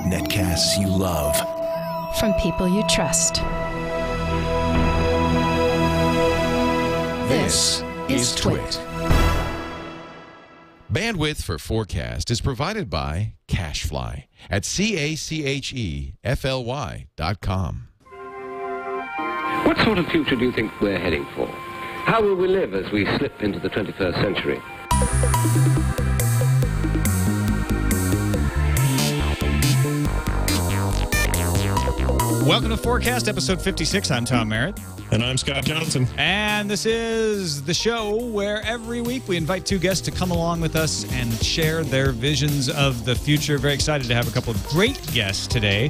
Netcasts you love. From people you trust. This is Twit. Bandwidth for FourCast is provided by Cachefly at CACHEFLY.com. What sort of future do you think we're heading for? How will we live as we slip into the 21st century? Welcome to FourCast, episode 56. I'm Tom Merritt. And I'm Scott Johnson. And this is the show where every week we invite two guests to come along with us and share their visions of the future. Very excited to have a couple of great guests today,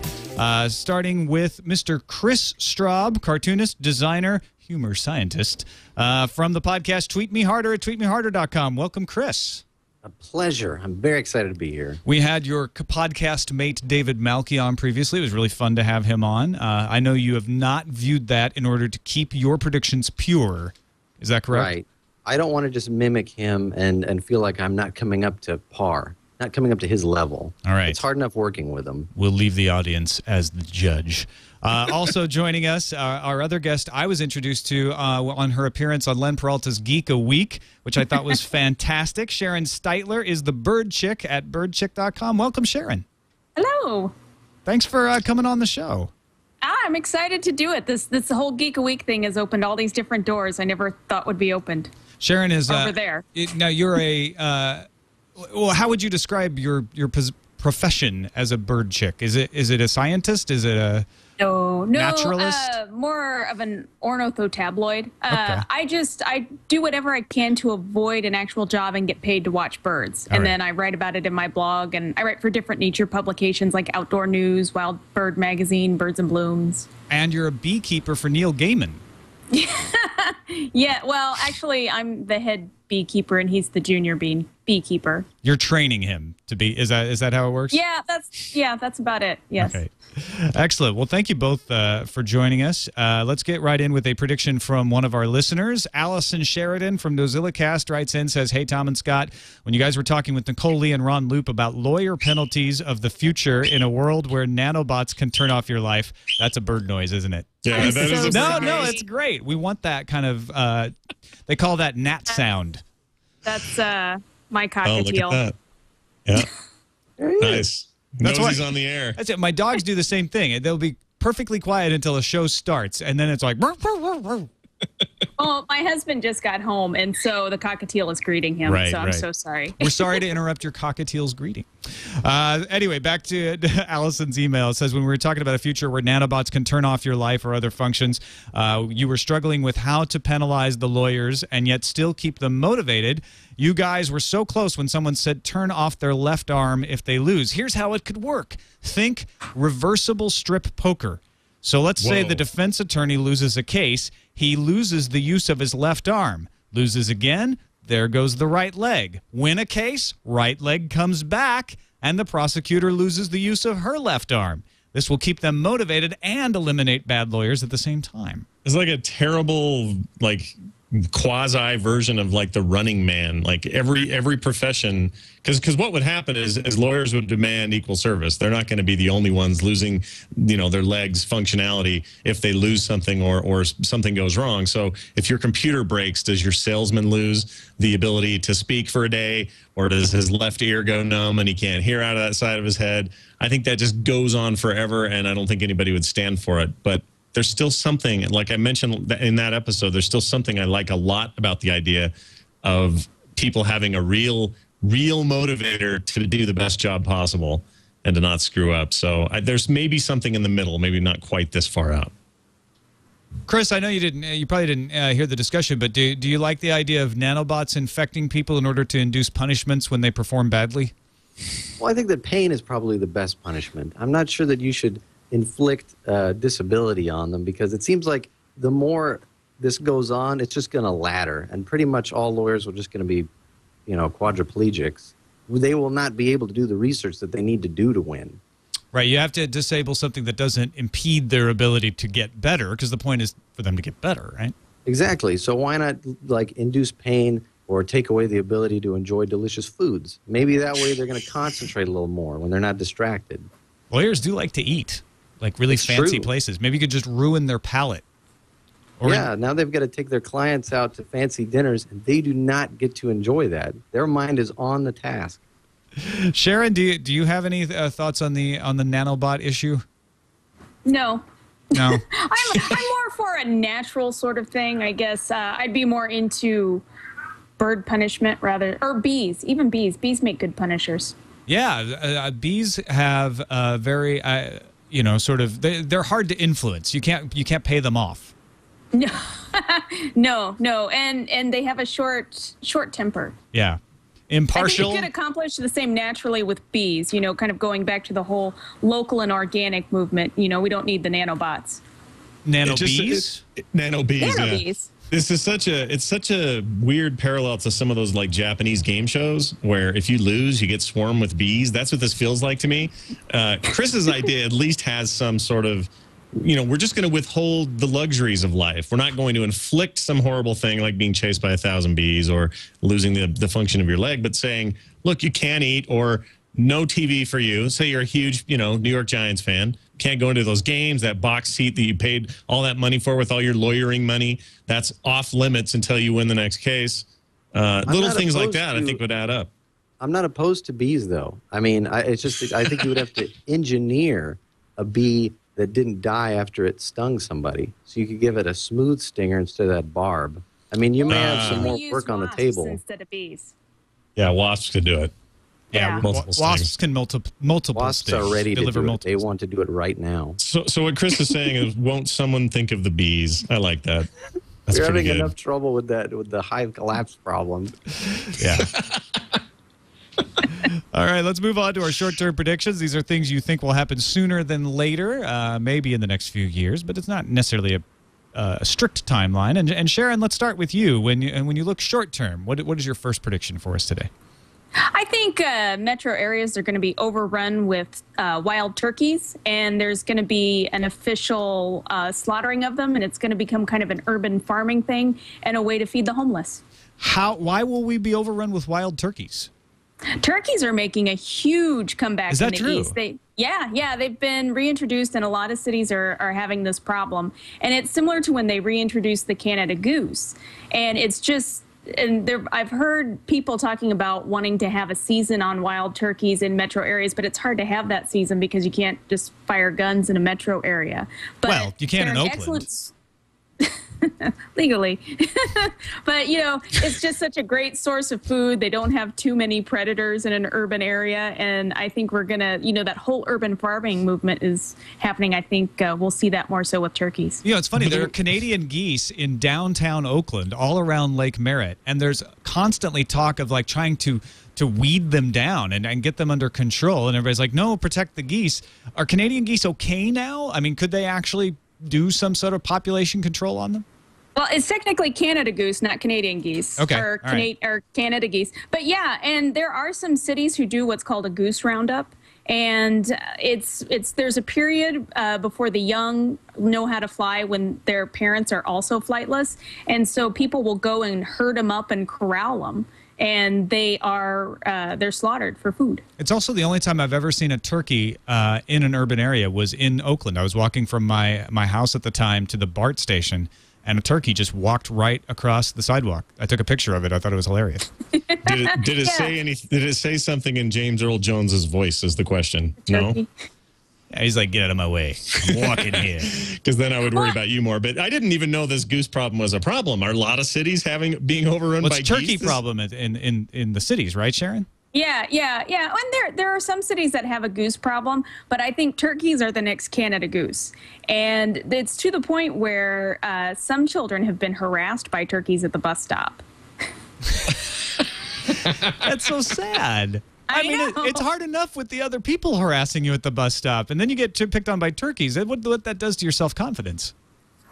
starting with Mr. Kris Straub, cartoonist, designer, humor scientist, from the podcast Tweet Me Harder at tweetmeharder.com. Welcome, Kris. A pleasure. I'm very excited to be here. We had your podcast mate, David Malky, on previously. It was really fun to have him on. I know you have not viewed that in order to keep your predictions pure. Is that correct? Right. I don't want to just mimic him and feel like I'm not coming up to par, not coming up to his level. All right. It's hard enough working with him. We'll leave the audience as the judge. Also joining us, our other guest I was introduced to on her appearance on Len Peralta's Geek a Week, which I thought was fantastic. Sharon Stiteler is the bird chick at birdchick.com. Welcome, Sharon. Hello. Thanks for coming on the show. I'm excited to do it. This whole Geek a Week thing has opened all these different doors I never thought would be opened. Sharon is over there. Now you're a well, how would you describe your profession as a bird chick? Is it a scientist? Is it a naturalist? More of an ornithotabloid. Okay. I do whatever I can to avoid an actual job and get paid to watch birds. And then I write about it in my blog, and I write for different nature publications like Outdoor News, Wild Bird Magazine, Birds and Blooms. And you're a beekeeper for Neil Gaiman. Yeah, well, actually, I'm the head beekeeper, and he's the junior beekeeper. You're training him to be. Is that how it works? Yeah, that's about it. Yes. Okay. Excellent. Well, thank you both for joining us. Let's get right in with a prediction from one of our listeners. Allison Sheridan from NozillaCast writes in, says, "Hey, Tom and Scott, when you guys were talking with Nicole Lee and Ron Loop about lawyer penalties of the future in a world where nanobots can turn off your life," that's a bird noise, isn't it? Yeah, that is a No, it's great. We want that kind of, they call that gnat sound. That's my cockatiel. Oh, look at that. Yeah. Nice. That's Nosy's on the air. That's it. My dogs do the same thing. They'll be perfectly quiet until a show starts, and then it's like... Oh, my husband just got home, and so the cockatiel is greeting him, so I'm so sorry. We're sorry to interrupt your cockatiel's greeting. Anyway, back to Allison's email. It says, when we were talking about a future where nanobots can turn off your life or other functions, you were struggling with how to penalize the lawyers and yet still keep them motivated. You guys were so close when someone said turn off their left arm if they lose. Here's how it could work. Think reversible strip poker. So let's say the defense attorney loses a case. He loses the use of his left arm. Loses again, there goes the right leg. Win a case, right leg comes back, and the prosecutor loses the use of her left arm. This will keep them motivated and eliminate bad lawyers at the same time. It's like a terrible, quasi version of the Running Man. Like every profession, because what would happen is lawyers would demand equal service. They're not going to be the only ones losing their legs functionality if they lose something or something goes wrong. So if your computer breaks, does your salesman lose the ability to speak for a day, or does his left ear go numb and he can't hear out of that side of his head? I think that just goes on forever, and I don't think anybody would stand for it. But there's still something, like I mentioned in that episode, there's still something I like a lot about the idea of people having a real motivator to do the best job possible and to not screw up. So there's maybe something in the middle, maybe not quite this far out. Kris, I know you probably didn't hear the discussion, but do you like the idea of nanobots infecting people in order to induce punishments when they perform badly? Well, I think that pain is probably the best punishment. I'm not sure that you should inflict disability on them, because it seems like the more this goes on, it's just going to ladder, and pretty much all lawyers are just going to be, quadriplegics. They will not be able to do the research that they need to do to win. Right, you have to disable something that doesn't impede their ability to get better, because the point is for them to get better, right? Exactly. So why not induce pain or take away the ability to enjoy delicious foods. Maybe that way they're going to concentrate a little more when they're not distracted. Lawyers do like to eat, like really fancy places. Maybe you could just ruin their palate. Or now they've got to take their clients out to fancy dinners, and they do not get to enjoy that. Their mind is on the task. Sharon, do you have any thoughts on the nanobot issue? No. No. I'm more for a natural sort of thing, I guess. I'd be more into bird punishment or bees. Even bees. Bees make good punishers. Yeah, bees have very, sort of. They're hard to influence. You can't pay them off. No, and they have a short temper. Yeah, impartial. I think you could accomplish the same naturally with bees. Kind of going back to the whole local and organic movement. We don't need the nanobots. Nanobees. Nanobees. Nanobees. Yeah. This is such a weird parallel to some of those like Japanese game shows where if you lose, you get swarmed with bees. That's what this feels like to me. Kris's idea at least has some sort of, we're just going to withhold the luxuries of life. We're not going to inflict some horrible thing like being chased by 1,000 bees or losing the function of your leg, but saying, look, you can't eat or no TV for you. Say you're a huge, New York Giants fan. Can't go into those games. That box seat that you paid all that money for with all your lawyering money, that's off limits until you win the next case. Little things like that, I think, would add up. I'm not opposed to bees, though. I mean, I think you would have to engineer a bee that didn't die after it stung somebody. So you could give it a smooth stinger instead of that barb. I mean, you may have some more work on the table. Instead of bees. Yeah, wasps could do it. Yeah, wasps can multiple wasps are ready to do it. They want to do it right now. So what Kris is saying is, won't someone think of the bees? I like that. That's You're pretty having good. enough trouble with the hive collapse problem. Yeah. All right, let's move on to our short-term predictions. These are things you think will happen sooner than later, maybe in the next few years, but it's not necessarily a strict timeline. And Sharon, let's start with you. When you look short-term, what is your first prediction for us today? I think metro areas are going to be overrun with wild turkeys, and there's going to be an official slaughtering of them, and it's going to become kind of an urban farming thing and a way to feed the homeless. Why will we be overrun with wild turkeys? Turkeys are making a huge comeback in the true? East. They've been reintroduced, and a lot of cities are having this problem. And it's similar to when they reintroduced the Canada goose. And it's just, I've heard people talking about wanting to have a season on wild turkeys in metro areas, but it's hard to have that season because you can't just fire guns in a metro area. But well, you can in Oakland. Legally. But, it's just such a great source of food. They don't have too many predators in an urban area. And I think we're going to, that whole urban farming movement is happening. I think we'll see that more so with turkeys. It's funny. There are Canadian geese in downtown Oakland, all around Lake Merritt. And there's constantly talk of like trying to weed them down and get them under control. And everybody's like, no, protect the geese. Are Canadian geese okay now? I mean, could they actually do some sort of population control on them? Well, it's technically Canada goose, not Canadian geese. Okay. Or Canada geese. But yeah, and there are some cities who do what's called a goose roundup. And there's a period before the young know how to fly when their parents are also flightless. And so people will go and herd them up and corral them. And they're slaughtered for food. It's also the only time I've ever seen a turkey in an urban area was in Oakland. I was walking from my house at the time to the BART station, and a turkey just walked right across the sidewalk. I took a picture of it. I thought it was hilarious. Did it say anything? Did it say something in James Earl Jones's voice? Is the question? No. Yeah, he's like, get out of my way. I'm walking here. Because then I would worry about you more. But I didn't even know this goose problem was a problem. Are a lot of cities being overrun by geese? It's a turkey problem in the cities, right, Sharon? Yeah. And there are some cities that have a goose problem, but I think turkeys are the next Canada goose. And it's to the point where some children have been harassed by turkeys at the bus stop. That's so sad. I mean, it's hard enough with the other people harassing you at the bus stop, and then you get picked on by turkeys. What that does to your self-confidence?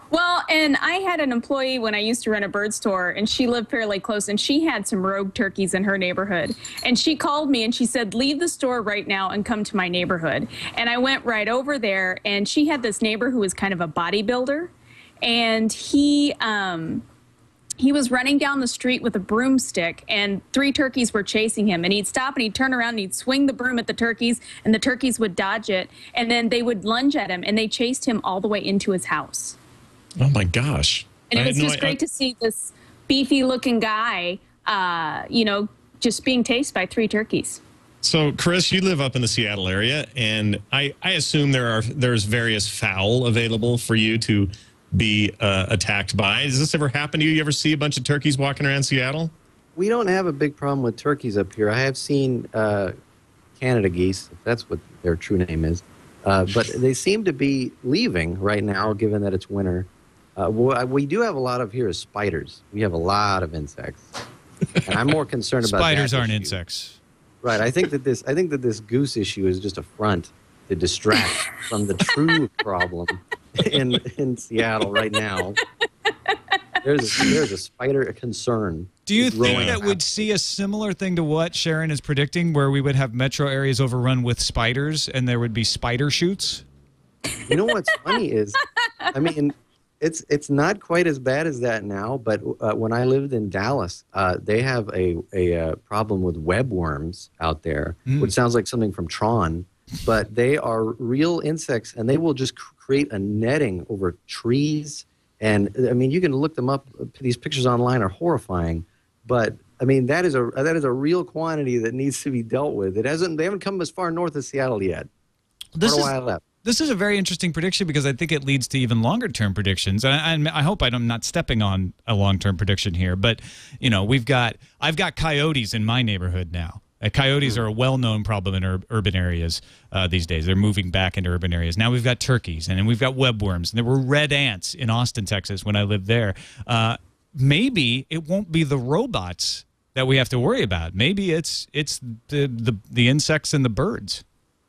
Well, and I had an employee when I used to run a bird store, and she lived fairly close, and she had some rogue turkeys in her neighborhood. And she called me, and she said, leave the store right now and come to my neighborhood. And I went right over there, and she had this neighbor who was kind of a bodybuilder, and he he was running down the street with a broomstick, and 3 turkeys were chasing him. And he'd stop and he'd turn around and he'd swing the broom at the turkeys, and the turkeys would dodge it. And then they would lunge at him, and they chased him all the way into his house. Oh, my gosh. And it was just great to see this beefy-looking guy, just being chased by 3 turkeys. So, Kris, you live up in the Seattle area, and I assume there's various fowl available for you to be attacked by. Does this ever happen to you? You ever see a bunch of turkeys walking around Seattle? We don't have a big problem with turkeys up here. I have seen Canada geese, if that's what their true name is. But they seem to be leaving right now, given that it's winter. What we do have a lot of here is spiders. We have a lot of insects. And I'm more concerned about Spiders that aren't issue. insects. Right. I think that this goose issue is just a front to distract from the true problem in Seattle right now. There's a spider concern. Do you think that we'd see a similar thing to what Sharon is predicting, where we would have metro areas overrun with spiders and there would be spider shoots? You know what's funny is, I mean, it's not quite as bad as that now, but when I lived in Dallas, they have a problem with webworms out there, which sounds like something from Tron, but they are real insects, and they will just create a netting over trees. And I mean, you can look them up. These pictures online are horrifying, but I mean, that is a real quantity that needs to be dealt with. They haven't come as far north as Seattle yet. This is a very interesting prediction because I think it leads to even longer-term predictions. And I hope I'm not stepping on a long-term prediction here, but I've got coyotes in my neighborhood now. Coyotes are a well-known problem in urban areas these days. They're moving back into urban areas. Now we've got turkeys, and then we've got webworms, and there were red ants in Austin, Texas, when I lived there. Maybe it won't be the robots that we have to worry about. Maybe it's the insects and the birds.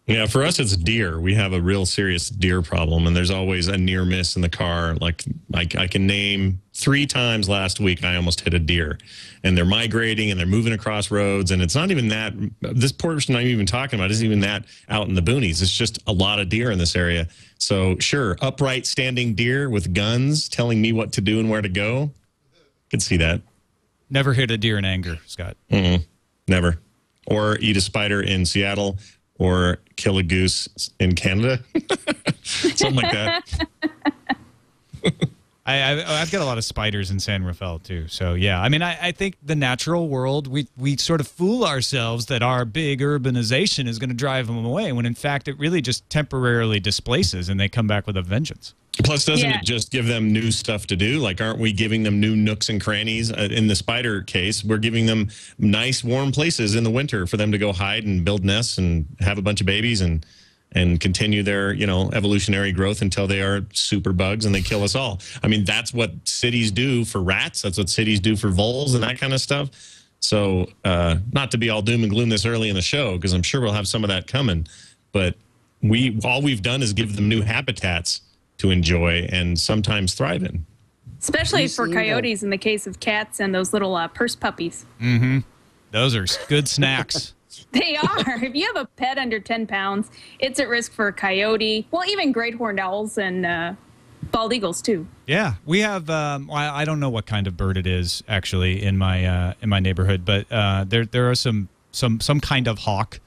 Yeah, for us, it's deer. We have a real serious deer problem, and there's always a near miss in the car. Like I can name 3 times last week I almost hit a deer, and they're migrating and they're moving across roads, and it's not even that. This portion I'm even talking about isn't even that out in the boonies. It's just a lot of deer in this area. So sure, upright standing deer with guns telling me what to do and where to go. Could see that. Never hit a deer in anger, Scott. Never. Or eat a spider in Seattle. Or kill a goose in Canada. Something like that. I've got a lot of spiders in San Rafael, too. So, yeah. I mean, I think the natural world, we sort of fool ourselves that our big urbanization is going to drive them away, when, in fact, it really just temporarily displaces, and they come back with a vengeance. Plus, doesn't it just give them new stuff to do? Like, aren't we giving them new nooks and crannies? In the spider case, we're giving them nice, warm places in the winter for them to go hide and build nests and have a bunch of babies and continue their, evolutionary growth until they are super bugs and they kill us all. I mean, that's what cities do for rats. That's what cities do for voles and that kind of stuff. So, not to be all doom and gloom this early in the show, because I'm sure we'll have some of that coming, but all we've done is give them new habitats to enjoy and sometimes thrive in. Especially for coyotes in the case of cats and those little purse puppies. Mm-hmm. Those are good snacks. They are. If you have a pet under 10 pounds, it's at risk for a coyote. Well, even great horned owls and bald eagles, too. Yeah. We have, I don't know what kind of bird it is, actually, in my neighborhood, but there are some kind of hawk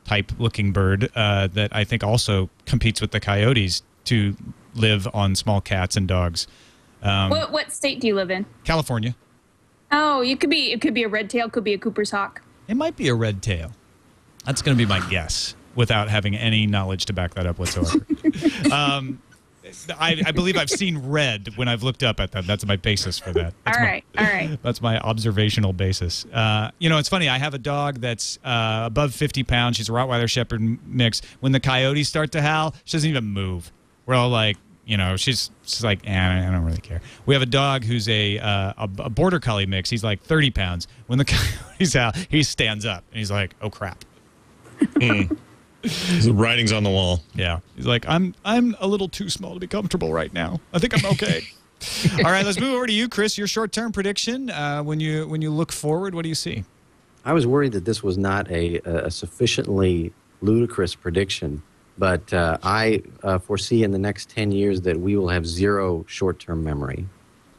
type looking bird that I think also competes with the coyotes to live on small cats and dogs. What state do you live in? California. Oh, it could be a red tail, could be a Cooper's hawk. It might be a red tail. That's going to be my guess, without having any knowledge to back that up whatsoever. I believe I've seen red when I've looked up at that. That's my basis for that. All right. That's my observational basis. It's funny. I have a dog that's above 50 pounds. She's a Rottweiler Shepherd mix. When the coyotes start to howl, she doesn't even move. We're all like, she's like, I don't really care. We have a dog who's a Border Collie mix. He's like 30 pounds. When the coyotes howl, he stands up, and he's like, oh, crap. The writing's on the wall. Yeah. He's like, I'm a little too small to be comfortable right now. I think I'm okay. All right, let's move over to you, Kris. Your short-term prediction. When you look forward, what do you see? I was worried that this was not a sufficiently ludicrous prediction, but I foresee in the next 10 years that we will have zero short-term memory.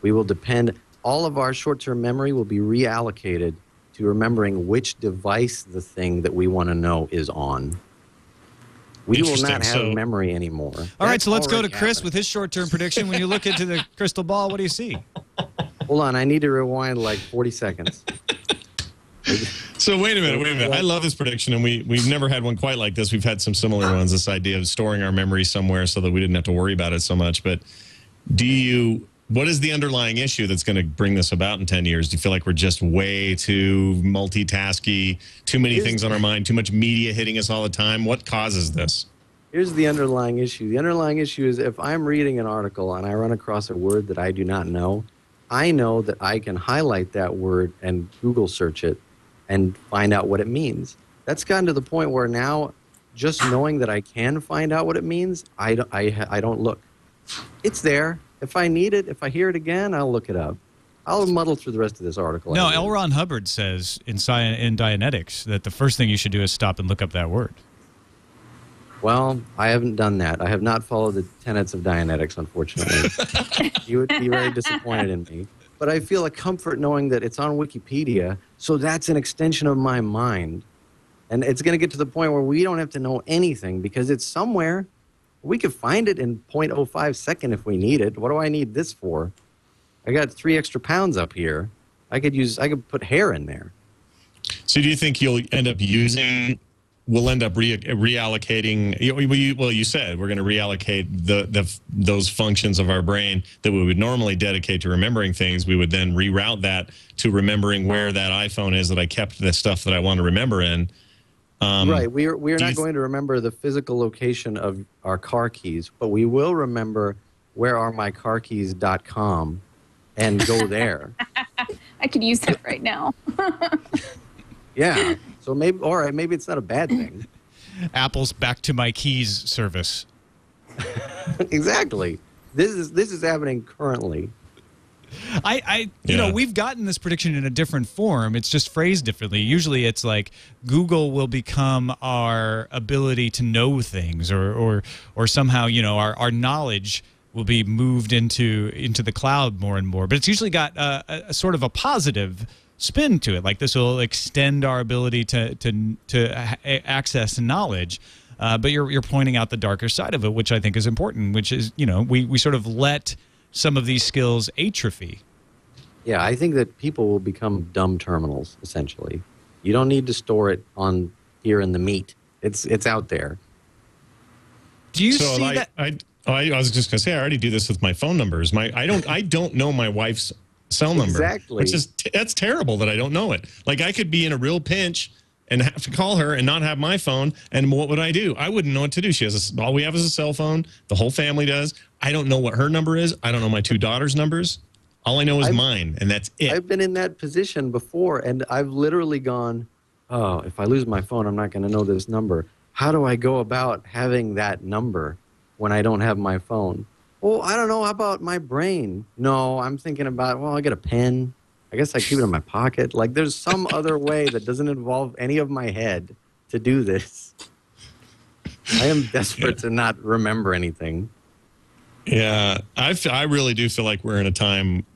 We will depend all of our short-term memory will be reallocated to remembering which device the thing that we want to know is on. We will not have memory anymore. All right, so let's go to Kris with his short-term prediction. When you look into the crystal ball, what do you see? Hold on, I need to rewind like 40 seconds. So wait a minute. I love this prediction, and we've never had one quite like this. We've had some similar ones, this idea of storing our memory somewhere so that we didn't have to worry about it so much. But what is the underlying issue that's going to bring this about in 10 years? Do you feel like we're just way too multitasky, too many things on our mind, too much media hitting us all the time? What causes this? Here's the underlying issue. The underlying issue is if I'm reading an article and I run across a word that I do not know, I know that I can highlight that word and Google search it and find out what it means. That's gotten to the point where now just knowing that I can find out what it means, I don't look. It's there. If I need it, if I hear it again, I'll look it up. I'll muddle through the rest of this article. No, L. Ron Hubbard says in Dianetics that the first thing you should do is stop and look up that word. Well, I haven't done that. I have not followed the tenets of Dianetics, unfortunately. You would be very disappointed in me. But I feel a comfort knowing that it's on Wikipedia, so that's an extension of my mind. And it's going to get to the point where we don't have to know anything because it's somewhere. We could find it in 0.05 second if we need it. What do I need this for? I got 3 extra pounds up here. I could put hair in there. So do you think we'll end up reallocating, well, you said we're going to reallocate those functions of our brain that we would normally dedicate to remembering things. We would then reroute that to remembering where that iPhone is that I kept the stuff that I want to remember in. Right. We are not going to remember the physical location of our car keys, but we will remember wherearemycarkeys.com and go there. I could use that right now. Yeah. So maybe it's not a bad thing. Apple's Back to My Keys service. Exactly. This is happening currently. You know, we've gotten this prediction in a different form. It's just phrased differently. Usually it's like Google will become our ability to know things or somehow, you know, our knowledge will be moved into the cloud more and more. But it's usually got a sort of a positive spin to it. Like this will extend our ability to access knowledge. But you're pointing out the darker side of it, which I think is important, which is, you know, we sort of let some of these skills atrophy. Yeah, I think that people will become dumb terminals, essentially. You don't need to store it on here in the meat. It's out there. Do you see that? I was just going to say, I already do this with my phone numbers. I don't know my wife's cell number. Exactly. Which is that's terrible that I don't know it. Like I could be in a real pinch and have to call her and not have my phone. And what would I do? I wouldn't know what to do. All we have is a cell phone. The whole family does. I don't know what her number is. I don't know my 2 daughters' numbers. All I know is mine, and that's it. I've been in that position before, and I've literally gone, oh, if I lose my phone, I'm not going to know this number. How do I go about having that number when I don't have my phone? Well, I don't know. How about my brain? No, I'm thinking about, well, I get a pen. I guess I keep it in my pocket. Like, there's some other way that doesn't involve any of my head to do this. I am desperate to not remember anything. Yeah, I really do feel like we're in a time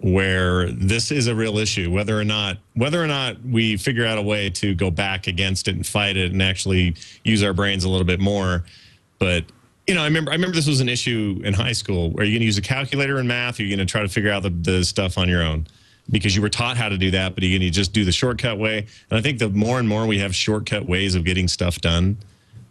where this is a real issue, whether or not we figure out a way to go back against it and fight it and actually use our brains a little bit more. But you know, I remember this was an issue in high school. Are you going to use a calculator in math? Or are you going to try to figure out the stuff on your own? Because you were taught how to do that, but you're going to just do the shortcut way. And I think the more and more we have shortcut ways of getting stuff done,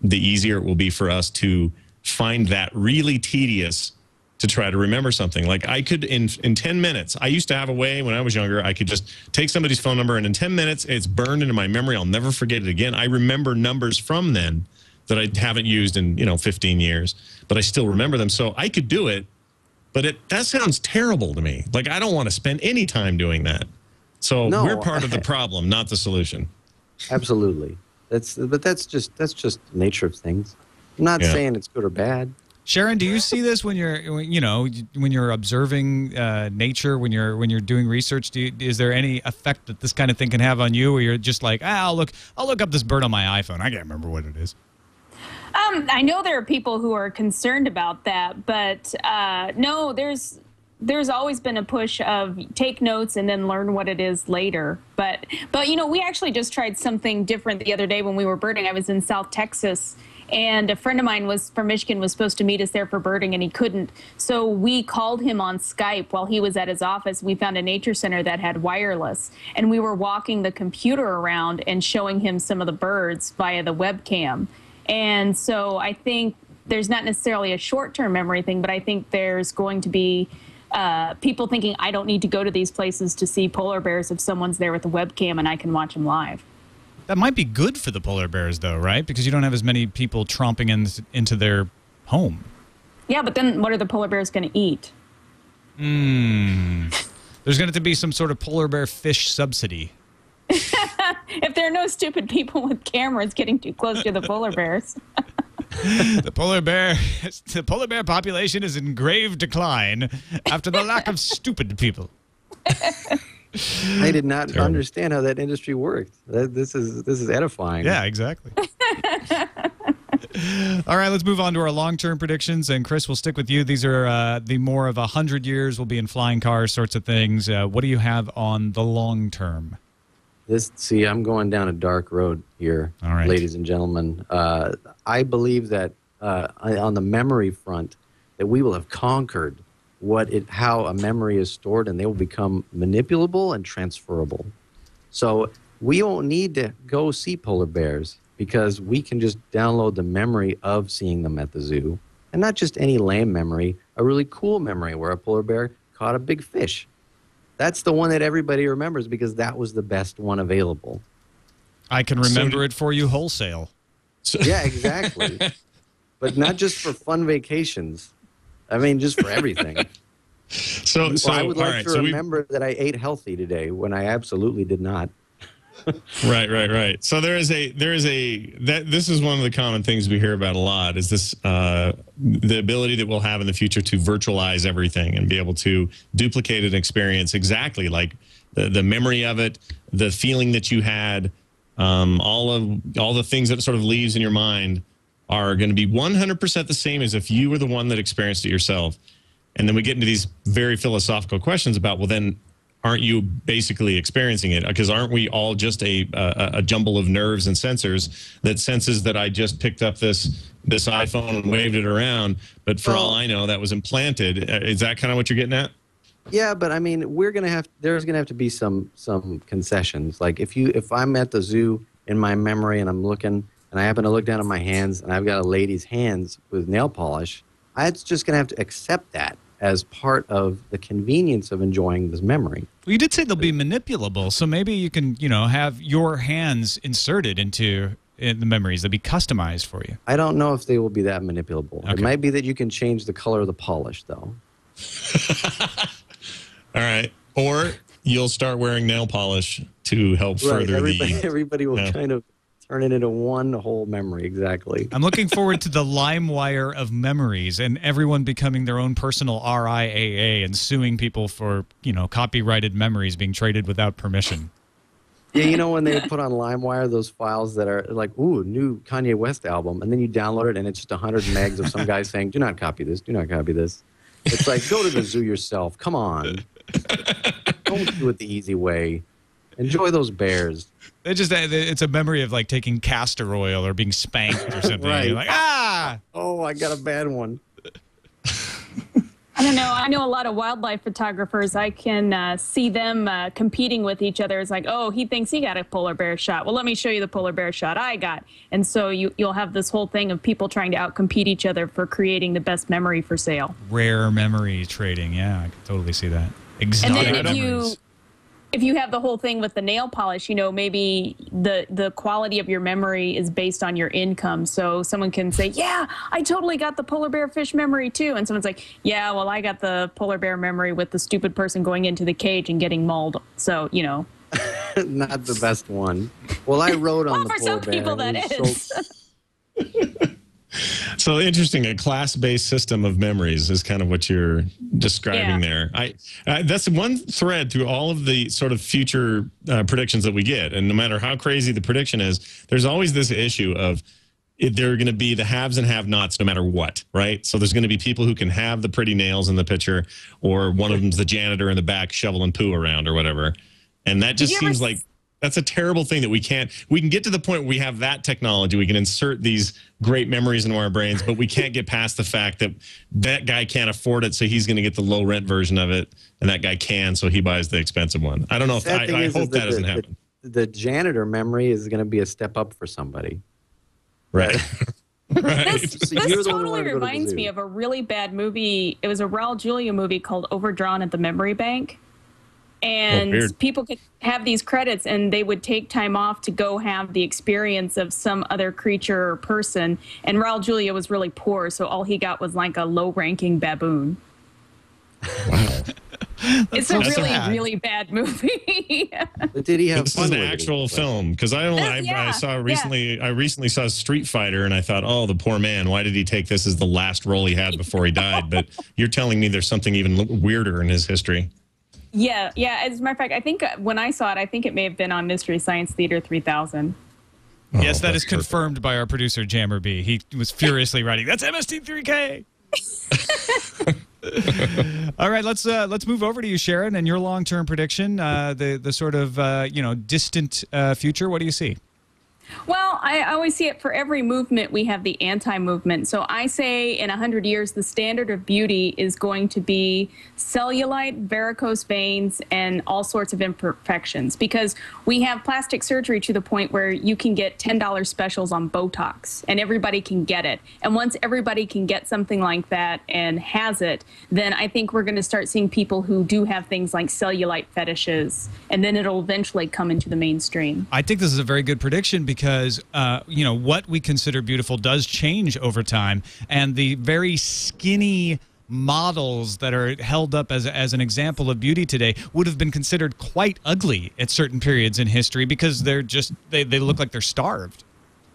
the easier it will be for us to find that really tedious to try to remember something. Like I could, in 10 minutes, I used to have a way when I was younger, I could just take somebody's phone number and in 10 minutes, it's burned into my memory. I'll never forget it again. I remember numbers from then that I haven't used in, 15 years, but I still remember them. So I could do it, but that sounds terrible to me. Like I don't want to spend any time doing that. So we're part of the problem, not the solution. Absolutely. That's just the nature of things. I'm not saying it's good or bad. Sharon, do you see this when you're observing nature, when you're doing research? Is there any effect that this kind of thing can have on you, where you're just like, I'll look up this bird on my iPhone. I can't remember what it is. I know there are people who are concerned about that, but no, there's there's always been a push of take notes and then learn what it is later. But you know, we actually just tried something different the other day when we were birding. I was in South Texas, and a friend of mine from Michigan was supposed to meet us there for birding, and he couldn't. So we called him on Skype while he was at his office. We found a nature center that had wireless, and we were walking the computer around and showing him some of the birds via the webcam. And so I think there's not necessarily a short-term memory thing, but I think there's going to be people thinking, I don't need to go to these places to see polar bears if someone's there with a webcam and I can watch them live. That might be good for the polar bears, though, right? Because you don't have as many people tromping into their home. Yeah, but then what are the polar bears going to eat? There's going to have to be some sort of polar bear fish subsidy. If there are no stupid people with cameras getting too close to the polar bears. The polar bear population is in grave decline after the lack of stupid people. I did not understand how that industry worked. This is edifying. Yeah, exactly. All right, let's move on to our long-term predictions. And Kris, we'll stick with you. These are the more of 100 years. We'll be in flying cars, sorts of things. What do you have on the long term? See, I'm going down a dark road here, all right, ladies and gentlemen. I believe that on the memory front, that we will have conquered how a memory is stored, and they will become manipulable and transferable. So we won't need to go see polar bears because we can just download the memory of seeing them at the zoo. And not just any lame memory, a really cool memory where a polar bear caught a big fish. That's the one that everybody remembers because that was the best one available. I can remember it for you wholesale. Yeah, exactly. But not just for fun vacations. I mean, just for everything. So I would like to remember that I ate healthy today when I absolutely did not. Right. So this is one of the common things we hear about a lot is this the ability that we'll have in the future to virtualize everything and be able to duplicate an experience exactly like the memory of it, the feeling that you had, all the things that it sort of leaves in your mind are going to be 100% the same as if you were the one that experienced it yourself. And then we get into these very philosophical questions about, well, then aren't you basically experiencing it? Because aren't we all just a jumble of nerves and sensors that senses that I just picked up this iPhone and waved it around, but for all I know, that was implanted. Is that kind of what you're getting at? Yeah, but I mean, there's gonna have to be some concessions. Like if I'm at the zoo in my memory and I'm looking and I happen to look down at my hands and I've got a lady's hands with nail polish, I'm just gonna have to accept that as part of the convenience of enjoying this memory. Well, you did say they'll be manipulable, so maybe you can, have your hands inserted into the memories. They'll be customized for you. I don't know if they will be that manipulable. Okay. It might be that you can change the color of the polish, though. All right. Or you'll start wearing nail polish to help further everybody will kind of turn it into one whole memory, exactly. I'm looking forward to the LimeWire of memories and everyone becoming their own personal RIAA and suing people for, copyrighted memories being traded without permission. Yeah, when they put on LimeWire those files that are like, ooh, new Kanye West album, and then you download it and it's just 100 megs of some guy saying, do not copy this, do not copy this. It's like, go to the zoo yourself. Come on. Don't do it the easy way. Enjoy those bears. It's a memory of like taking castor oil or being spanked or something. Right. You're like, ah! Oh, I got a bad one. I don't know. I know a lot of wildlife photographers. I can see them competing with each other. It's like, oh, he thinks he got a polar bear shot. Well, let me show you the polar bear shot I got. And so you'll have this whole thing of people trying to outcompete each other for creating the best memory for sale. Rare memory trading. Yeah, I can totally see that. Exotic and then memories. If you have the whole thing with the nail polish, maybe the quality of your memory is based on your income. So someone can say, yeah, I totally got the polar bear fish memory too. And someone's like, yeah, well, I got the polar bear memory with the stupid person going into the cage and getting mauled. So, Not the best one. Well, I wrote on the for polar some bear. people that is. So interesting, a class-based system of memories is kind of what you're describing there. That's one thread through all of the sort of future predictions that we get. And no matter how crazy the prediction is, there's always this issue of, They're going to be the haves and have-nots no matter what, right? So there's going to be people who can have the pretty nails in the picture, or one of them's the janitor in the back shoveling poo around or whatever. And that just seems like that's a terrible thing that we can get to the point where we have that technology. We can insert these great memories into our brains, but we can't get past the fact that that guy can't afford it, so he's going to get the low rent version of it, and that guy can, so he buys the expensive one. I don't know if I hope that doesn't happen. The janitor memory is going to be a step up for somebody. Right. Right. This totally reminds me of a really bad movie. It was a Raul Julia movie called Overdrawn at the Memory Bank. And people could have these credits, and they would take time off to go have the experience of some other creature or person. And Raul Julia was really poor, so all he got was like a low-ranking baboon. Wow. It's a really bad movie. But did he have this fun is an with it? actual film, because I saw recently. I recently saw Street Fighter, and I thought, oh, the poor man. Why did he take this as the last role he had before he died? But you're telling me there's something even weirder in his history. Yeah. As a matter of fact, I think when I saw it, I think it may have been on Mystery Science Theater 3000. Oh, yes, that is confirmed by our producer, Jammer B. He was furiously writing, that's MST3K! All right, let's move over to you, Sharon, and your long-term prediction, the sort of distant future. What do you see? Well, I always see it for every movement, we have the anti-movement. So I say in 100 years, the standard of beauty is going to be cellulite, varicose veins, and all sorts of imperfections, because we have plastic surgery to the point where you can get $10 specials on Botox, and everybody can get it. And once everybody can get something like that and has it, then I think we're going to start seeing people who do have things like cellulite fetishes, and then it'll eventually come into the mainstream. I think this is a very good prediction, because what we consider beautiful does change over time, and the very skinny models that are held up as an example of beauty today would have been considered quite ugly at certain periods in history, because they're just they look like they're starved.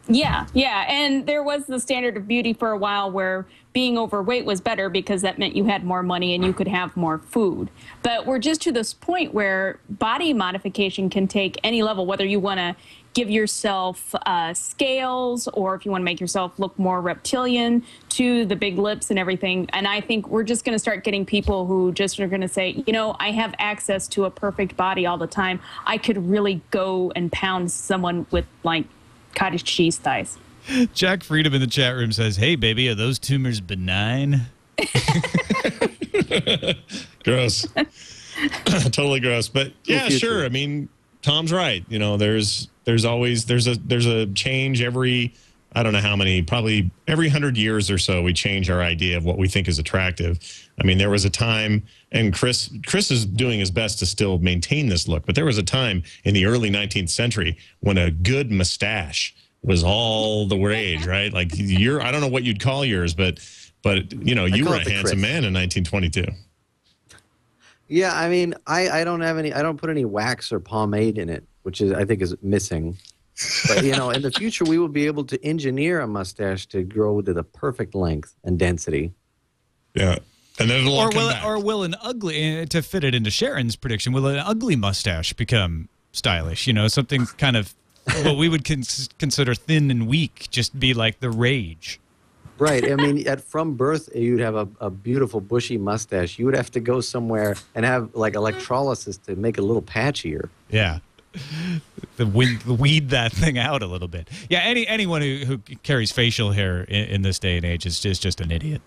Yeah, and there was the standard of beauty for a while where being overweight was better because that meant you had more money and you could have more food. But we're just to this point where body modification can take any level, whether you want to give yourself scales, or if you want to make yourself look more reptilian, to the big lips and everything. And I think we're just going to start getting people who just are going to say, I have access to a perfect body all the time. I could really go and pound someone with, like, cottage cheese thighs. Jack Freedom in the chat room says, hey, baby, are those tumors benign? Gross. Totally gross. But yeah, sure. I mean, Tom's right. There's a change every, I don't know how many, probably every 100 years or so, we change our idea of what we think is attractive. I mean, there was a time, and Kris is doing his best to still maintain this look, but there was a time in the early 19th century when a good mustache was all the rage, right? Like I don't know what you'd call yours, but you were a handsome man in 1922. Yeah, I mean, I don't put any wax or pomade in it, which I think is missing. But in the future we will be able to engineer a mustache to grow to the perfect length and density. Yeah. And then it'll come back. Or will an ugly, to fit it into Sharon's prediction, will an ugly mustache become stylish? Something kind of what we would consider thin and weak, just be like the rage. Right. I mean, from birth, you'd have a beautiful bushy mustache. You would have to go somewhere and have like electrolysis to make it a little patchier. Yeah. The weed that thing out a little bit. Yeah. Anyone who carries facial hair in this day and age is just an idiot.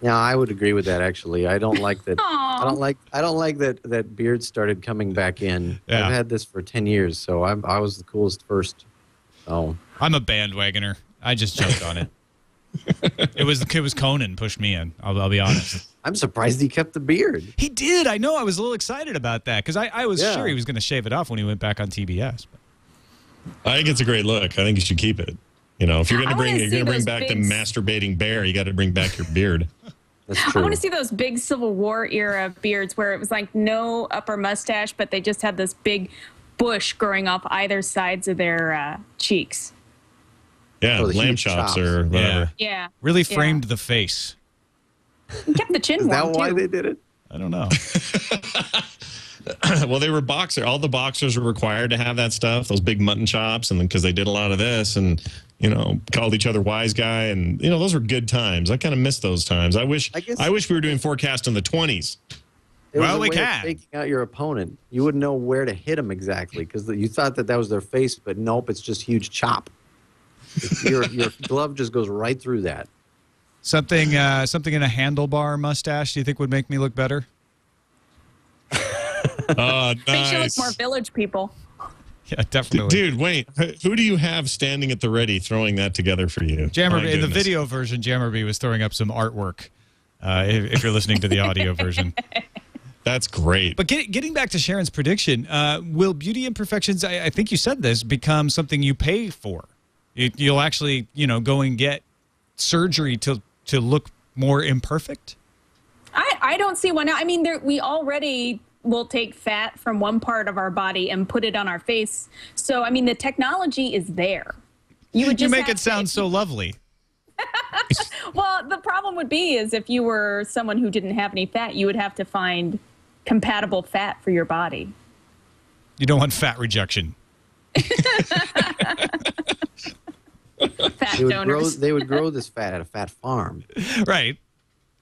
Yeah, I would agree with that. Actually, I don't like that. I don't like that beard started coming back in. Yeah. I've had this for 10 years, so I was the coolest first. Oh, I'm a bandwagoner. I just jumped on it. It was Conan pushed me in. I'll be honest. I'm surprised he kept the beard. He did. I know. I was a little excited about that because I was sure he was going to shave it off when he went back on TBS. I think it's a great look. I think you should keep it. If you're going to bring back the masturbating bear, you got to bring back your beard. That's true. I want to see those big Civil War era beards where it was like no upper mustache, but they just had this big bush growing off either sides of their cheeks. Yeah, lamb chops or whatever. Yeah. Really framed the face. Kept the chin warm, Is that why too. they did it? I don't know. Well, they were boxer. All the boxers were required to have that stuff, those big mutton chops, and because they did a lot of this, and called each other wise guy, and those were good times. I kind of miss those times. I wish we were doing FourCast in the 20s. Well, we can. Taking out your opponent, you wouldn't know where to hit him exactly because you thought that was their face, but nope, it's just huge chop. Your glove just goes right through that. Something in a handlebar mustache. Do you think would make me look better? Nice. Makes you look more village people. Yeah, definitely. Dude, wait. Who do you have standing at the ready throwing that together for you? Jammerby, in the video version, Jammerby was throwing up some artwork. If you're listening to the audio version. That's great. But getting back to Sharon's prediction, will beauty imperfections, I think you said this, become something you pay for? You'll actually, go and get surgery to look more imperfect? I don't see why not. I mean, we already will take fat from one part of our body and put it on our face. So, I mean, the technology is there. You would just make it sound so lovely. Well, the problem would be is if you were someone who didn't have any fat, you would have to find compatible fat for your body. You don't want fat rejection. Fat donors. They would grow this fat at a fat farm. Right.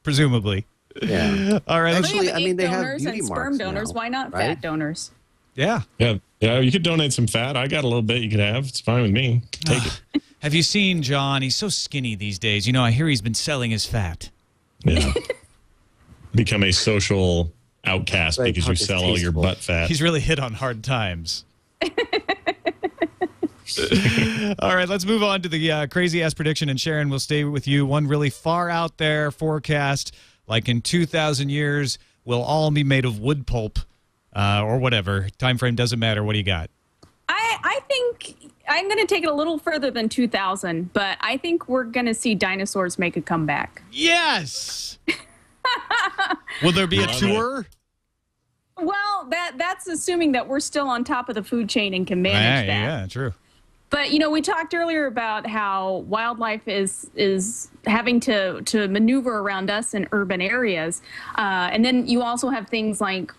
Presumably. Yeah. All right. Actually, they have they have beauty and sperm marks donors. now, Why not right? fat donors? Yeah. Yeah. You could donate some fat. I got a little bit you could have. It's fine with me. Take it. Have you seen John? He's so skinny these days. I hear he's been selling his fat. Yeah. Become a social outcast because you sell all your butt fat. He's really hit on hard times. All right, let's move on to the crazy-ass prediction, and Sharon, will stay with you. One really far out there forecast, like in 2,000 years, we'll all be made of wood pulp or whatever. Time frame doesn't matter. What do you got? I think I'm going to take it a little further than 2000, but I think we're going to see dinosaurs make a comeback. Yes! Will there be a tour? Well, that's assuming that we're still on top of the food chain and can manage that. Yeah, true. But, we talked earlier about how wildlife is having to maneuver around us in urban areas. And then you also have things like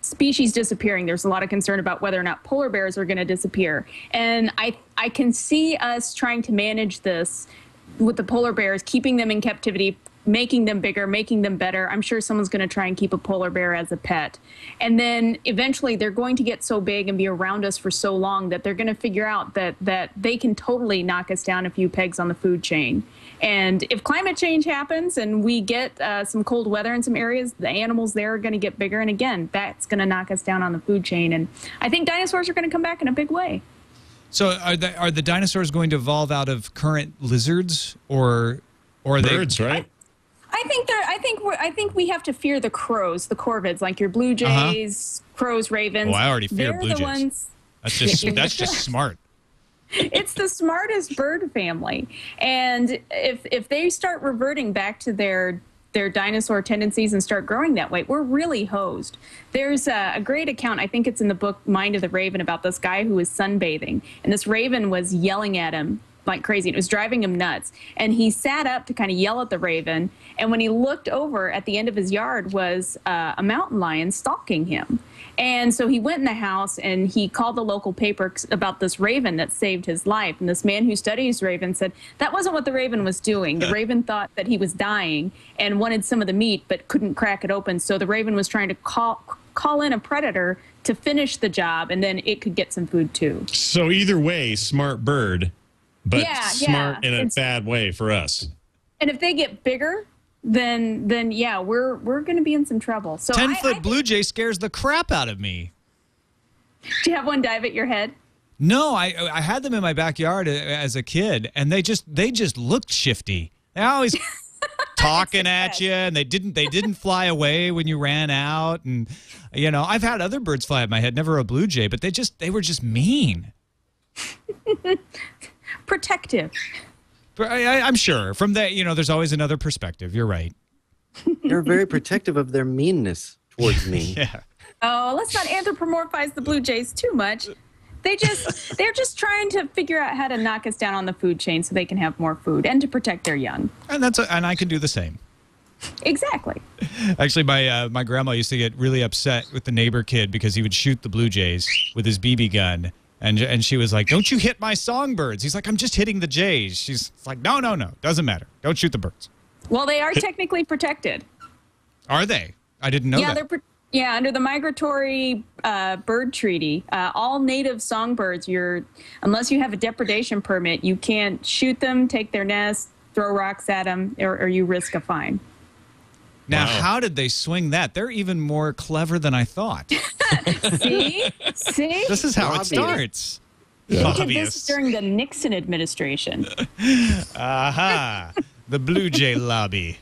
species disappearing. There's a lot of concern about whether or not polar bears are going to disappear. And I can see us trying to manage this with the polar bears, keeping them in captivity, making them bigger, making them better. I'm sure someone's going to try and keep a polar bear as a pet. And then eventually they're going to get so big and be around us for so long that they're going to figure out that they can totally knock us down a few pegs on the food chain. And if climate change happens and we get some cold weather in some areas, the animals there are going to get bigger. And again, that's going to knock us down on the food chain. And I think dinosaurs are going to come back in a big way. So are the dinosaurs going to evolve out of current lizards or are birds, they... right? I think we have to fear the crows, the corvids, like your blue jays, crows, ravens. Oh, I already fear They're blue the jays. ones. That's just smart. It's the smartest bird family, and if they start reverting back to their dinosaur tendencies and start growing that way, we're really hosed. There's a great account, I think it's in the book Mind of the Raven, about this guy who was sunbathing, and this raven was yelling at him like crazy. It was driving him nuts. And he sat up to kind of yell at the raven. And when he looked over at the end of his yard was a mountain lion stalking him. And so he went in the house and he called the local paper about this raven that saved his life. And this man who studies raven said that wasn't what the raven was doing. The raven thought that he was dying and wanted some of the meat, but couldn't crack it open. So the raven was trying to call in a predator to finish the job, and then it could get some food too. So either way, smart bird, but smart in a It's bad way for us. And if they get bigger, then yeah, we're going to be in some trouble. So 10-foot blue jay scares the crap out of me. Do you have one dive at your head? No, I had them in my backyard as a kid, and they just looked shifty. They always talking at you, and they didn't fly away when you ran out. And I've had other birds fly at my head, never a blue jay, but they were just mean. Protective. I'm sure from that, there's always another perspective. You're right. They're very protective of their meanness towards me. Yeah. Oh, let's not anthropomorphize the blue jays too much. They're just trying to figure out how to knock us down on the food chain so they can have more food and to protect their young. And I can do the same. Exactly. Actually, my grandma used to get really upset with the neighbor kid because he would shoot the blue jays with his BB gun. And she was like, "Don't you hit my songbirds." He's like, "I'm just hitting the jays." She's like, No. Doesn't matter. Don't shoot the birds. Well, they are technically protected. Are they? I didn't know that. Yeah, under the Migratory Bird Treaty, all native songbirds, unless you have a depredation permit, you can't shoot them, take their nests, throw rocks at them, or you risk a fine. Now, how did they swing that? They're even more clever than I thought. See? This is how it starts. They did this during the Nixon administration. Aha. The Blue Jay lobby.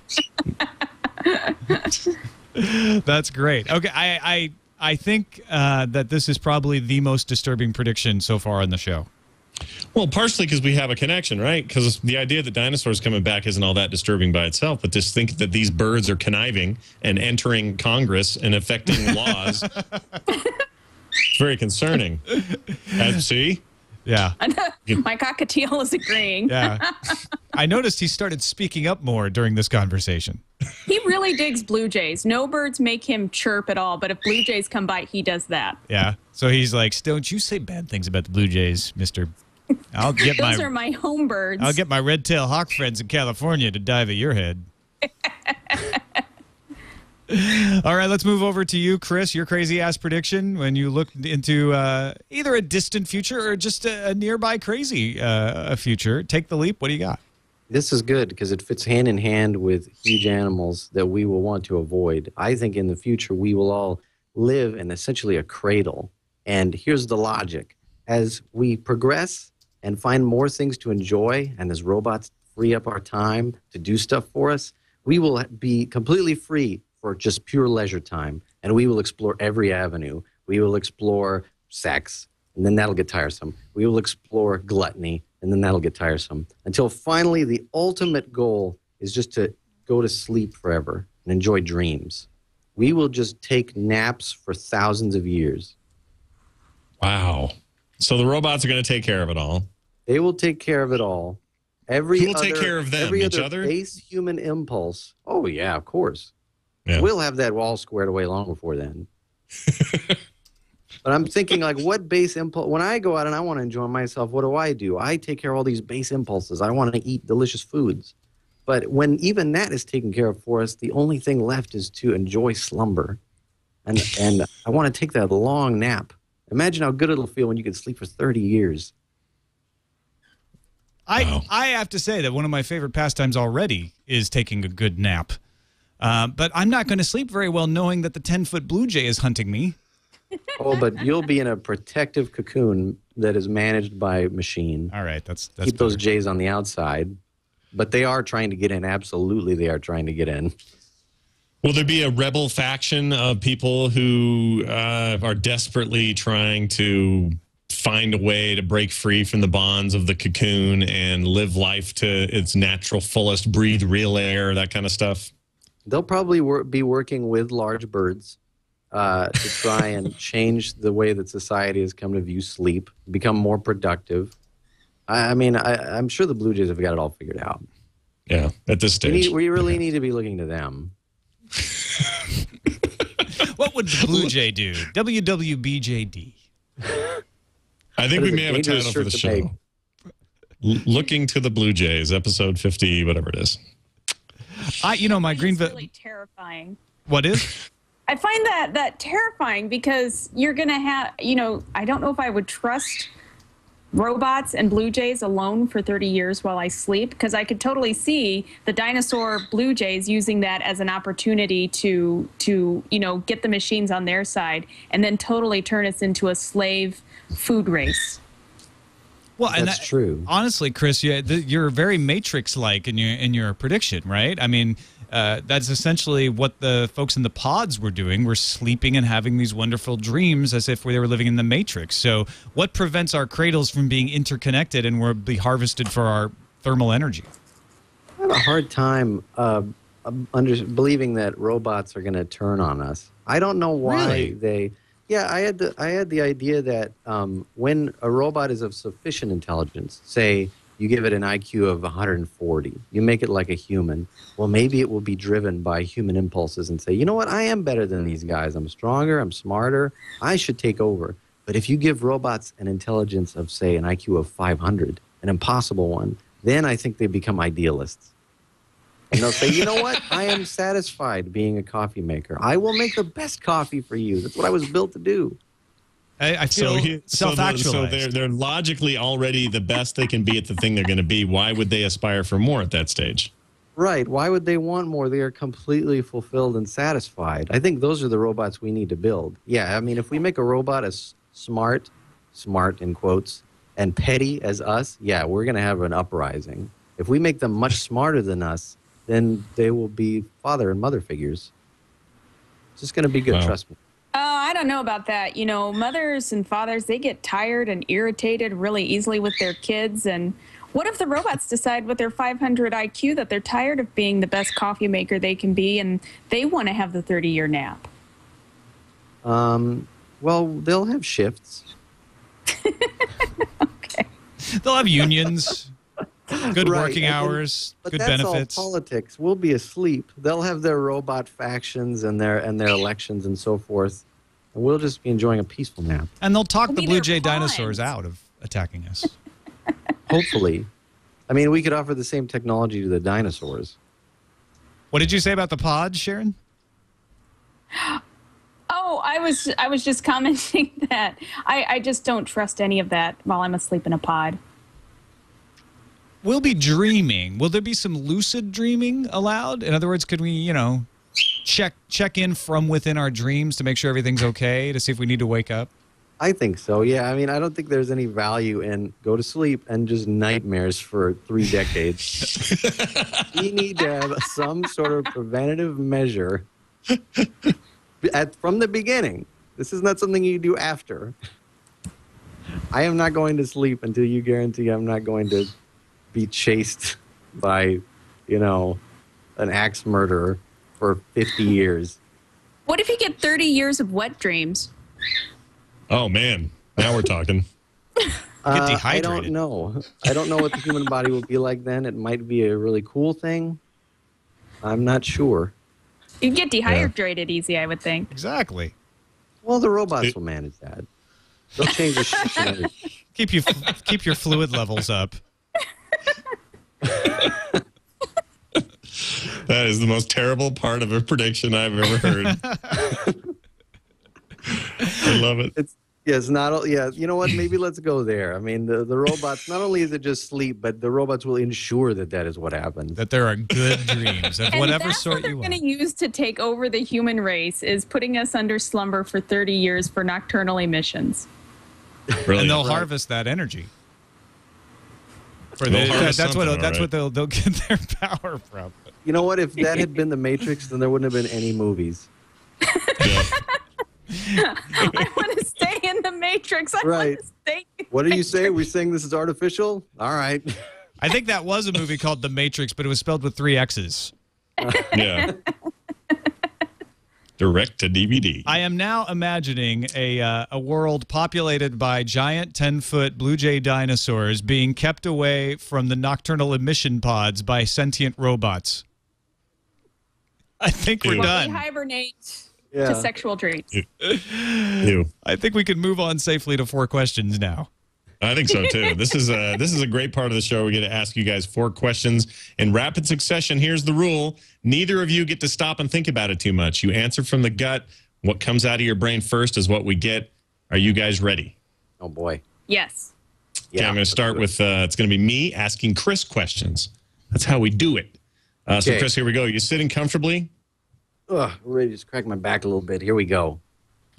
That's great. Okay, I think that this is probably the most disturbing prediction so far on the show. Well, partially because we have a connection, right? Because the idea that dinosaurs coming back isn't all that disturbing by itself, but just think that these birds are conniving and entering Congress and affecting laws. It's very concerning. See? Yeah. My cockatiel is agreeing. Yeah. I noticed he started speaking up more during this conversation. He really digs blue jays. No birds make him chirp at all, but if blue jays come by, he does that. Yeah. So he's like, "Don't you say bad things about the blue jays, mister. I'll get Those are my home birds. I'll get my red-tailed hawk friends in California to dive at your head." All right, let's move over to you, Kris. Your crazy-ass prediction when you look into either a distant future or just a nearby crazy future. Take the leap. What do you got? This is good because it fits hand in hand with huge animals that we will want to avoid. I think in the future we will all live in essentially a cradle. And here's the logic. As we progress and find more things to enjoy, and as robots free up our time to do stuff for us, we will be completely free for just pure leisure time. And we will explore every avenue. We will explore sex, and then that'll get tiresome. We will explore gluttony, and then that'll get tiresome. Until finally the ultimate goal is just to go to sleep forever and enjoy dreams. We will just take naps for thousands of years. Wow. So the robots are going to take care of it all. They will take care of it all. Who will take care of them? Every Each other other? base human impulse. Oh, yeah, of course. Yeah. We'll have that wall squared away long before then. But I'm thinking, like, what base impulse? When I go out and I want to enjoy myself, what do? I take care of all these base impulses. I want to eat delicious foods. But when even that is taken care of for us, the only thing left is to enjoy slumber. And I want to take that long nap. Imagine how good it'll feel when you can sleep for 30 years. I have to say that one of my favorite pastimes already is taking a good nap. But I'm not going to sleep very well knowing that the 10-foot blue jay is hunting me. Oh, but you'll be in a protective cocoon that is managed by machine. All right, that's keep those jays on the outside. But they are trying to get in. Absolutely, they are trying to get in. Will there be a rebel faction of people who are desperately trying to find a way to break free from the bonds of the cocoon and live life to its natural fullest, breathe real air, that kind of stuff? They'll probably be working with large birds to try and change the way that society has come to view sleep, become more productive. I'm sure the Blue Jays have got it all figured out. Yeah, at this stage. We really need to be looking to them. What would the Blue Jay do? WWBJD. I think we may have a title for the show. Looking to the Blue Jays, episode 50, whatever it is. My Greenville. Really terrifying. What is? I find that terrifying because you're going to have, I don't know if I would trust robots and blue jays alone for 30 years while I sleep, because I could totally see the dinosaur blue jays using that as an opportunity to get the machines on their side and then totally turn us into a slave food race. Well, that's true. Honestly, Kris, you're very Matrix-like in your prediction, right? I mean, that's essentially what the folks in the pods were doing. We're sleeping and having these wonderful dreams as if they were living in the Matrix. So what prevents our cradles from being interconnected and we'll be harvested for our thermal energy? I have a hard time believing that robots are going to turn on us. I don't know why they... Yeah, I had the idea that when a robot is of sufficient intelligence, say You give it an IQ of 140. You make it like a human. Well, maybe it will be driven by human impulses and say, you know what? I am better than these guys. I'm stronger. I'm smarter. I should take over. But if you give robots an intelligence of, say, an IQ of 500, an impossible one, then I think they become idealists. And they'll say, you know what? I am satisfied being a coffee maker. I will make the best coffee for you. That's what I was built to do. I feel self-actualized. So they're logically already the best they can be at the thing they're going to be. Why would they aspire for more at that stage? Right. Why would they want more? They are completely fulfilled and satisfied. I think those are the robots we need to build. Yeah, I mean, if we make a robot as smart in quotes, and petty as us, yeah, we're going to have an uprising. If we make them much smarter than us, then they will be father and mother figures. It's just going to be good, trust me. I don't know about that. You know, mothers and fathers, they get tired and irritated really easily with their kids. And what if the robots decide with their 500 IQ that they're tired of being the best coffee maker they can be and they want to have the 30-year nap? Well, they'll have shifts. Okay. They'll have unions, good working hours, but good that's benefits. All politics. We'll be asleep. They'll have their robot factions and their elections and so forth, and we'll just be enjoying a peaceful nap. And they'll talk We'll the be blue their jay pawns. dinosaurs out of attacking us. Hopefully. I mean, we could offer the same technology to the dinosaurs. What did you say about the pod, Sharon? Oh, I was just commenting that I just don't trust any of that while I'm asleep in a pod. We'll be dreaming. Will there be some lucid dreaming allowed? In other words, could we, check in from within our dreams to make sure everything's okay, to see if we need to wake up? I think so, yeah. I mean, I don't think there's any value in go to sleep and just nightmares for 3 decades. We need to have some sort of preventative measure from the beginning. This is not something you do after. I am not going to sleep until you guarantee I'm not going to be chased by, an axe murderer for 50 years. What if you get 30 years of wet dreams? Oh, man. Now we're talking. Get dehydrated. I don't know. I don't know what the human body will be like then. It might be a really cool thing. I'm not sure. You get dehydrated easy, I would think. Exactly. Well, the robots will manage that. They'll change the shit. Keep your fluid levels up. That is the most terrible part of a prediction I've ever heard. I love it. You know what? Maybe let's go there. I mean, the robots, not only is it just sleep, but the robots will ensure that is what happens. That there are good dreams of whatever sort you And that's what they're want. going to use to take over the human race, is putting us under slumber for 30 years for nocturnal emissions. Brilliant. And they'll harvest that energy. They'll harvest That's something, what they'll get their power from. You know what? If that had been the Matrix, then there wouldn't have been any movies. Yeah. I want to stay in the Matrix. I Right. want to stay in What do you say? We're saying this is artificial? All right. I think that was a movie called The Matrix, but it was spelled with 3 X's. Yeah. Direct to DVD. I am now imagining a world populated by giant 10-foot blue jay dinosaurs being kept away from the nocturnal emission pods by sentient robots. I think we're Ew. While we done. hibernate Yeah. to sexual dreams. Ew. I think we can move on safely to 4 questions now. I think so too. This is a great part of the show. We get to ask you guys 4 questions in rapid succession. Here's the rule: neither of you get to stop and think about it too much. You answer from the gut. What comes out of your brain first is what we get. Are you guys ready? Oh, boy. Yes. Okay, I'm going to start with it's going to be me asking Kris questions. That's how we do it. So, Okay. Kris, here we go. You sitting comfortably? Ugh, I'm ready to just crack my back a little bit. Here we go.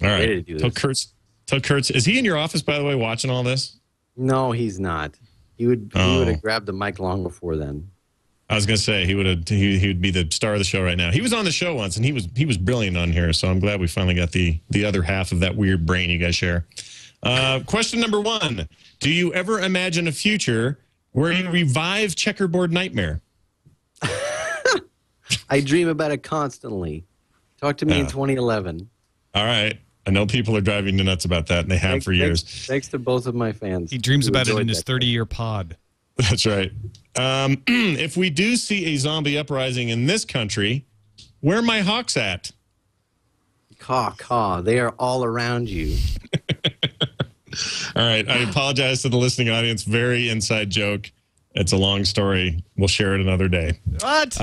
All right. Ready to do this. Tell Kurtz. Is he in your office, by the way, watching all this? No, he's not. He would have grabbed the mic long before then. I was going to say he would be the star of the show right now. He was on the show once, and he was brilliant on here. So I'm glad we finally got the other half of that weird brain you guys share. Question number 1: do you ever imagine a future where you revive Checkerboard Nightmare? I dream about it constantly. Talk to me in 2011. All right. I know people are driving you nuts about that, and they have for years. Thanks to both of my fans. He dreams who about it in enjoyed his that. 30-year pod. That's right. If we do see a zombie uprising in this country, where are my hawks at? Caw, caw. They are all around you. All right. I apologize to the listening audience. Very inside joke. It's a long story. We'll share it another day. What?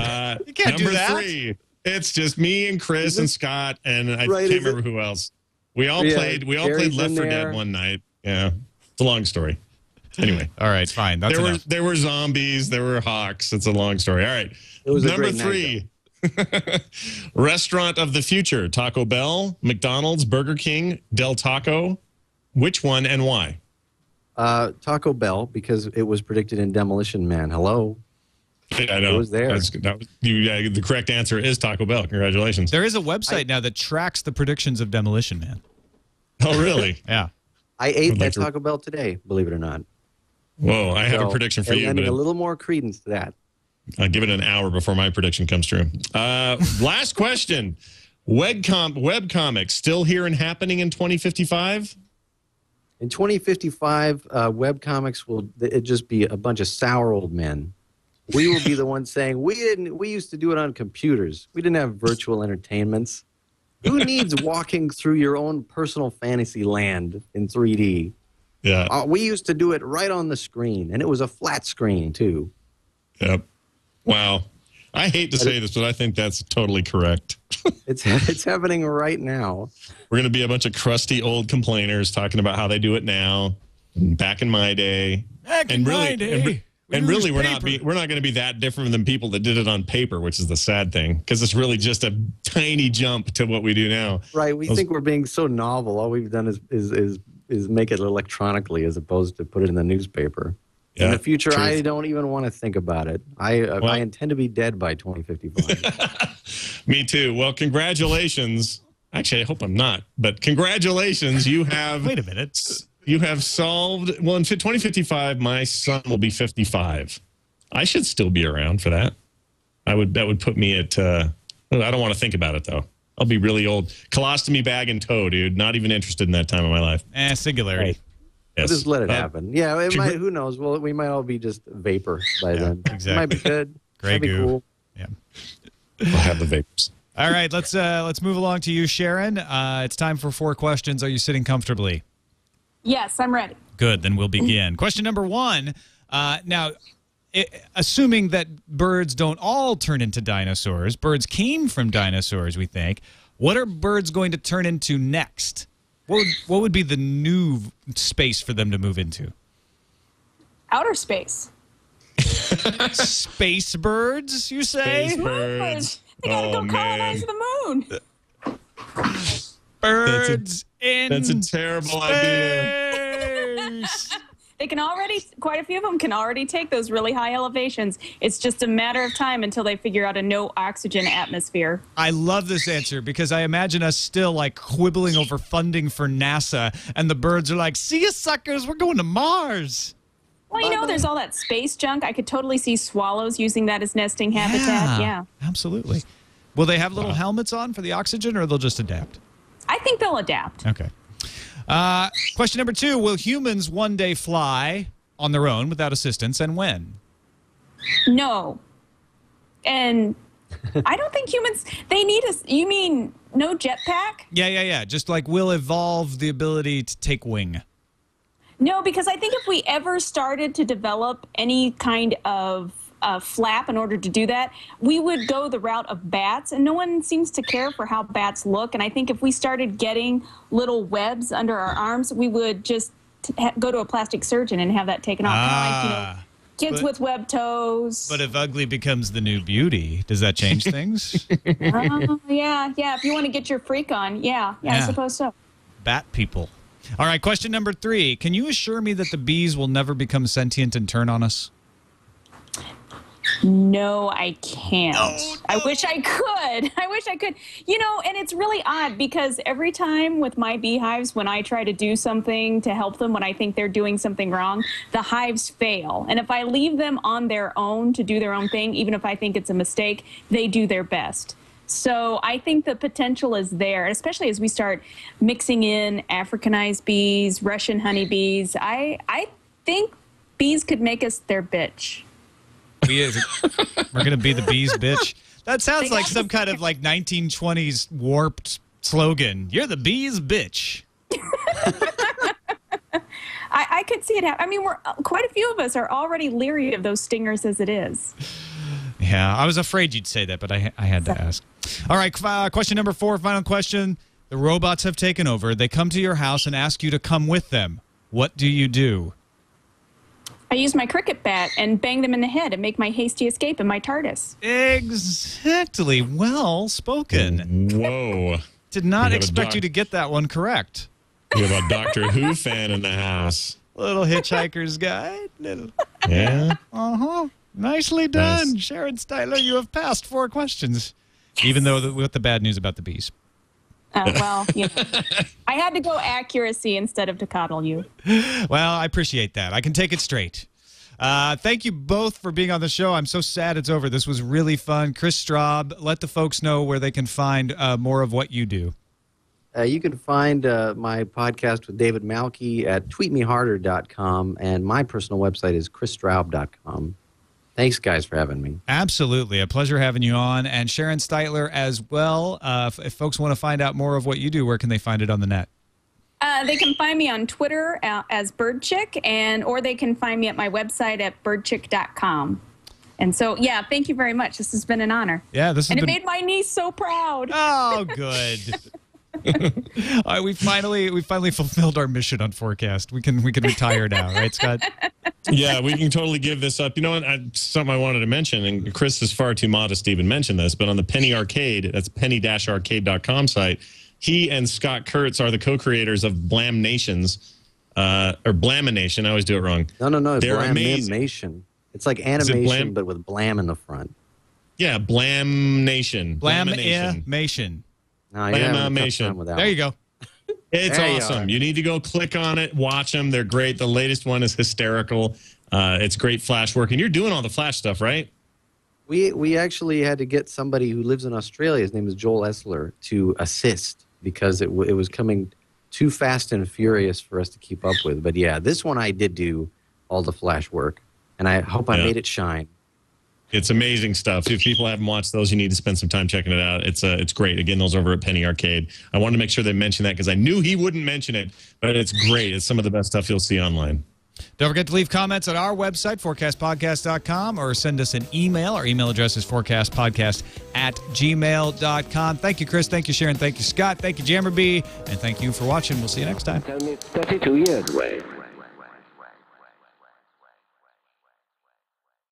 You can't do that. Number 3. It's just me and Chris and Scott, and I Right, can't remember who else. We all played Left 4 Dead one night. Yeah. It's a long story. Anyway. All right, fine. That's enough. There were zombies. There were hawks. It's a long story. All right. It was Number 3. Restaurant of the future. Taco Bell, McDonald's, Burger King, Del Taco. Which one and why? Taco Bell, because it was predicted in Demolition Man. Hello. Yeah, I know. It was there. The correct answer is Taco Bell. Congratulations. There is a website now that tracks the predictions of Demolition Man. Oh, really? Yeah. I ate that Taco Bell today, believe it or not. Whoa, I have a prediction for you. Lending a little more credence to that. I'll give it an hour before my prediction comes true. Last question. Webcomics still here and happening in 2055? In 2055, webcomics will just be a bunch of sour old men. We will be the ones saying, we used to do it on computers. We didn't have virtual entertainments. Who needs walking through your own personal fantasy land in 3D? Yeah. We used to do it right on the screen, and it was a flat screen, too. Yep. Wow. I hate to say this, but I think that's totally correct. It's happening right now. We're going to be a bunch of crusty old complainers talking about how they do it now, and back in my day. And really, we're not going to be that different than people that did it on paper, which is the sad thing, because it's really just a tiny jump to what we do now. Right. We think we're being so novel. All we've done is make it electronically as opposed to put it in the newspaper. Yeah, in the future, truth. I don't even want to think about it. I intend to be dead by 2055. Me too. Well, congratulations. Actually, I hope I'm not, but congratulations. You have Wait a minute. You have solved. Well, in 2055, my son will be 55. I should still be around for that. That would put me at. I don't want to think about it though. I'll be really old. Colostomy bag and toe, dude. Not even interested in that time of my life. Singularity. Right. Yes. Just let it happen. Yeah, it might. Who knows? Well, we might all be just vapor by then. Exactly. It might be good. Gray Might be goo. cool. Yeah. I'll have the vapors. All right, let's move along to you, Sharon. It's time for 4 questions. Are you sitting comfortably? Yes, I'm ready. Good, then we'll begin. Question number 1. Now, assuming that birds don't all turn into dinosaurs, birds came from dinosaurs, we think. What are birds going to turn into next? What would be the new space for them to move into? Outer space. Space birds, you say? Space birds. They gotta go colonize the moon. Birds in That's a terrible idea. space. They can already, quite a few of them can already take those really high elevations. It's just a matter of time until they figure out a no oxygen atmosphere. I love this answer because I imagine us still like quibbling over funding for NASA, and the birds are like, "See you, suckers! We're going to Mars." Well, you know, there's all that space junk. I could totally see swallows using that as nesting habitat. Yeah. Absolutely. Will they have little helmets on for the oxygen, or they'll just adapt? I think they'll adapt. Okay. Question number 2. Will humans one day fly on their own without assistance, and when? No. And I don't think humans, they need us. You mean no jetpack? Yeah. Just like we'll evolve the ability to take wing. No, because I think if we ever started to develop any kind of flap in order to do that, we would go the route of bats, and no one seems to care for how bats look. And I think if we started getting little webs under our arms, we would just go to a plastic surgeon and have that taken off. Kind of like, kids with web toes. But if ugly becomes the new beauty, does that change things? Yeah. If you want to get your freak on, yeah, I suppose so. Bat people. All right, question number 3. Can you assure me that the bees will never become sentient and turn on us? No, I can't. I wish I could. You know, and it's really odd because every time with my beehives, when I try to do something to help them, when I think they're doing something wrong, the hives fail. And if I leave them on their own to do their own thing, even if I think it's a mistake, they do their best. So I think the potential is there, especially as we start mixing in Africanized bees, Russian honeybees. I think bees could make us their bitch. We're going to be the bees, bitch. That sounds like some kind of like 1920s warped slogan. You're the bees, bitch. I could see it happen. I mean, quite a few of us are already leery of those stingers as it is. Yeah, I was afraid you'd say that, but I had to ask. All right, question number 4, final question. The robots have taken over. They come to your house and ask you to come with them. What do you do? I use my cricket bat and bang them in the head and make my hasty escape in my TARDIS. Exactly. Well spoken. Whoa. Did not expect you to get that one correct. You have a Doctor Who fan in the house. Little Hitchhiker's Guide. Yeah. Uh-huh. Nicely done. Nice. Sharon Stiteler, you have passed 4 questions. Even though with the bad news about the bees. Well, I had to go accuracy instead of to coddle you. Well, I appreciate that. I can take it straight. Thank you both for being on the show. I'm so sad it's over. This was really fun. Kris Straub, let the folks know where they can find more of what you do. You can find my podcast with David Malky at tweetmeharder.com, and my personal website is chrisstraub.com. Thanks, guys, for having me. Absolutely. A pleasure having you on. And Sharon Stiteler as well. If folks want to find out more of what you do, where can they find it on the net? They can find me on Twitter as BirdChick, or they can find me at my website at birdchick.com. And so, yeah, thank you very much. This has been an honor. Yeah, it made my niece so proud. Oh, good. All right, we finally fulfilled our mission on FourCast. We can retire now, right, Scott? Yeah, we can totally give this up. You know what? Something I wanted to mention, and Kris is far too modest to even mention this, but on the Penny Arcade, that's penny-arcade.com site, he and Scott Kurtz are the co-creators of Blam Nations, or Blamination. I always do it wrong. No. They're amazing. Blamation. It's like animation, but with blam in the front. Yeah, Blam Nation. Blamation. No, yeah, there you go. It's awesome. You need to go click on it, watch them. They're great. The latest one is hysterical. It's great Flash work. And you're doing all the Flash stuff, right? We actually had to get somebody who lives in Australia, his name is Joel Essler, to assist because it was coming too fast and furious for us to keep up with. But yeah, this one I did do all the Flash work, and I hope I made it shine. It's amazing stuff. If people haven't watched those, you need to spend some time checking it out. It's great. Again, those over at Penny Arcade. I wanted to make sure they mentioned that because I knew he wouldn't mention it, but it's great. It's some of the best stuff you'll see online. Don't forget to leave comments at our website, fourcastpodcast.com, or send us an email. Our email address is fourcastpodcast@gmail.com. Thank you, Kris. Thank you, Sharon. Thank you, Scott. Thank you, Jammer B. And thank you for watching. We'll see you next time. It's only 32 years away.